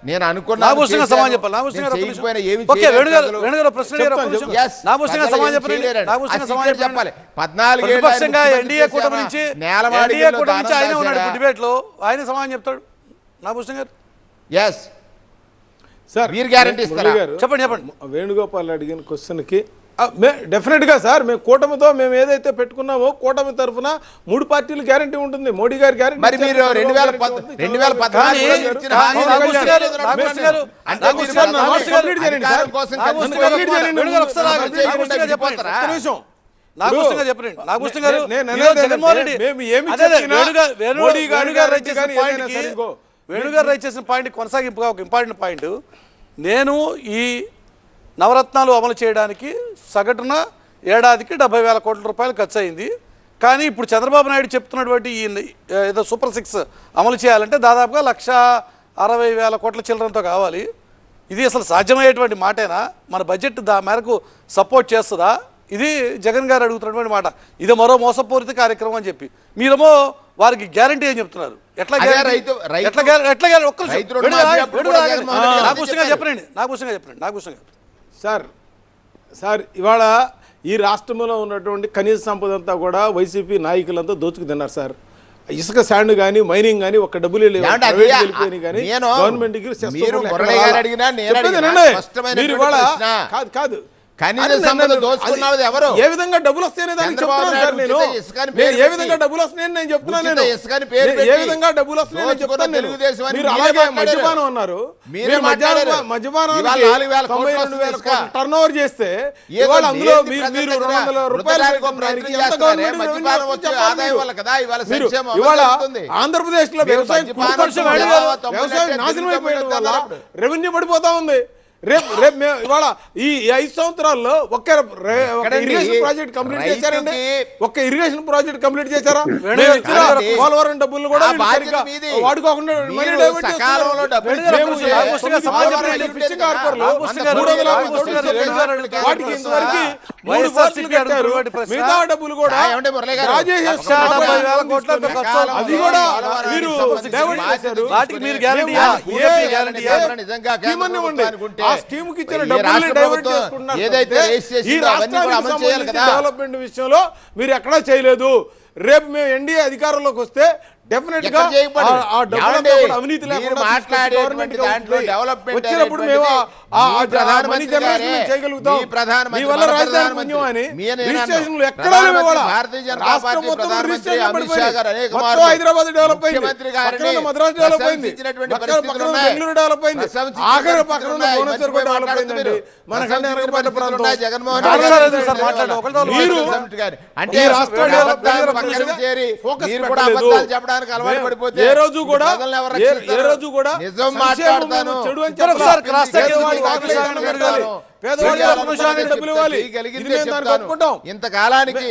నేను అనుకున్నా నాగభూషణ్ గారు సమాధానం చెప్పాలి. నాగభూషణ్ గారు ఓకే, వేణుగారు ప్రశ్న నాగభూషణ్ గారు సమాధానం చెప్పండి. నాగభూషణ్ గారు సమాధానం చెప్పాలి. 14 ప్రతిపక్షంగా ఎన్డీఏ కూటమి నుంచి ఆయన ఉన్నాడు ఇప్పుడు డిబేట్ లో, ఆయన సమాధానం చెప్తాడు. నాగభూషణ్ గారు ఎస్ సార్, మీరు గ్యారెంటీ ఇస్తారా? చెప్పండి చెప్పండి. వేణుగోపాల్ అడిగిన క్వశ్చన్కి డెఫినెట్గా సార్, మేము కూటమితో మేము ఏదైతే పెట్టుకున్నామో కూటమి తరఫున 3 పార్టీలు గ్యారెంటీ ఉంటుంది. మోడీ గారి గ్యారెంటీ. మరి మీరు 2014 వేణుగారు రైట్ చేసిన పాయింట్ కొనసాగింపుగా ఒక ఇంపార్టెంట్ పాయింట్. నేను ఈ నవరత్నాలు అమలు చేయడానికి సగటున ఏడాదికి 70,000 కోట్ల రూపాయలు ఖర్చు అయింది. కానీ ఇప్పుడు చంద్రబాబు నాయుడు చెప్తున్నటువంటి ఈ ఏదో సూపర్ 6 అమలు చేయాలంటే దాదాపుగా 1,60,000 కోట్ల చిల్లరంతో కావాలి. ఇది అసలు సాధ్యమయ్యేటువంటి మాటేనా? మన బడ్జెట్ దా మేరకు సపోర్ట్ చేస్తుందా? ఇది జగన్ గారు అడుగుతున్నటువంటి మాట. ఇది మరో మోసపూరిత కార్యక్రమం అని చెప్పి మీరేమో వారికి గ్యారంటీ అని చెప్తున్నారు. సార్ ఇవాళ ఈ రాష్ట్రంలో ఉన్నటువంటి కనీస సంపద అంతా కూడా వైసీపీ నాయకులంతా దోచుకు తిన్నారు సార్. ఇసుక శాండ్ కానీ మైనింగ్ కానీ ఒక్క డబ్బులు గవర్నమెంట్ కాదు ఏ విధంగా డబ్బులు వస్తాయని చెప్తున్నాను సార్. నేను ఏ విధంగా డబ్బులు వస్తున్నాయని నేను చెప్తున్నాను. నేను ఏ విధంగా డబ్బులు వస్తున్నాయని చెప్తాను. మీరు అలాగే మద్యపానం అన్నారు. మద్యపానానికి 92,000 కోట్ల టర్న్ ఓవర్ చేస్తే ఇవాళ అందులో మీరు 200 రూపాయలు ఇవాళ ఆంధ్రప్రదేశ్ లో వ్యవసాయం నాశనం అయిపోయడం వల్ల రెవెన్యూ పడిపోతా ఉంది. రేపు ఇవాళ ఈ 5 సంవత్సరాల్లో ఒక్క ఇరిగేషన్ ప్రాజెక్ట్ కంప్లీట్ చేశారండి? ఒక్క ఇరిగేషన్ ప్రాజెక్ట్ కంప్లీట్ చేశారా? పోలవరం డబ్బులు కూడా వాడుకోకుండా ఫిషింగ్ హార్బర్ లో 350 వాటికి ఇంతవరకు 3 పార్టీలు కట్టారు. మిగతా డబ్బులు కూడా అది కూడా మీరు డైవర్ట్ చేశారు. ఆ స్కీమ్ కి ఇచ్చిన డబ్బుల్ని డైవర్ట్ చేసుకుంటున్నారు. ఈ రాష్ట్రానికి డెవలప్మెంట్ విషయంలో మీరు ఎక్కడా చేయలేదు. రేపు మేము ఎన్డీఏ అధికారంలోకి వస్తే డెఫినెట్ గా అవినీతి వచ్చినప్పుడు మేము మనీ జనరేషన్ చేయగలుగుతాం. మీ వల్ల రాజధాని పుణ్యం అని రిజిస్ట్రేషన్లు ఎక్కడా రాష్ట్రం మొత్తం రిజిస్ట్రేషన్ పడిపోయింది. మొత్తం హైదరాబాద్ డెవలప్ అయింది, మద్రాసు డెవలప్ అయింది, పక్కన బెంగళూరు డెవలప్ అయింది, ఆఖరి పక్కన భువనేశ్వర్ కూడా డెవలప్ అయిందండి. మనకంటే వెనకబడ్డ ప్రాంతం. ఏ రోజు కూడా చెడు అని ఇంతకాలానికి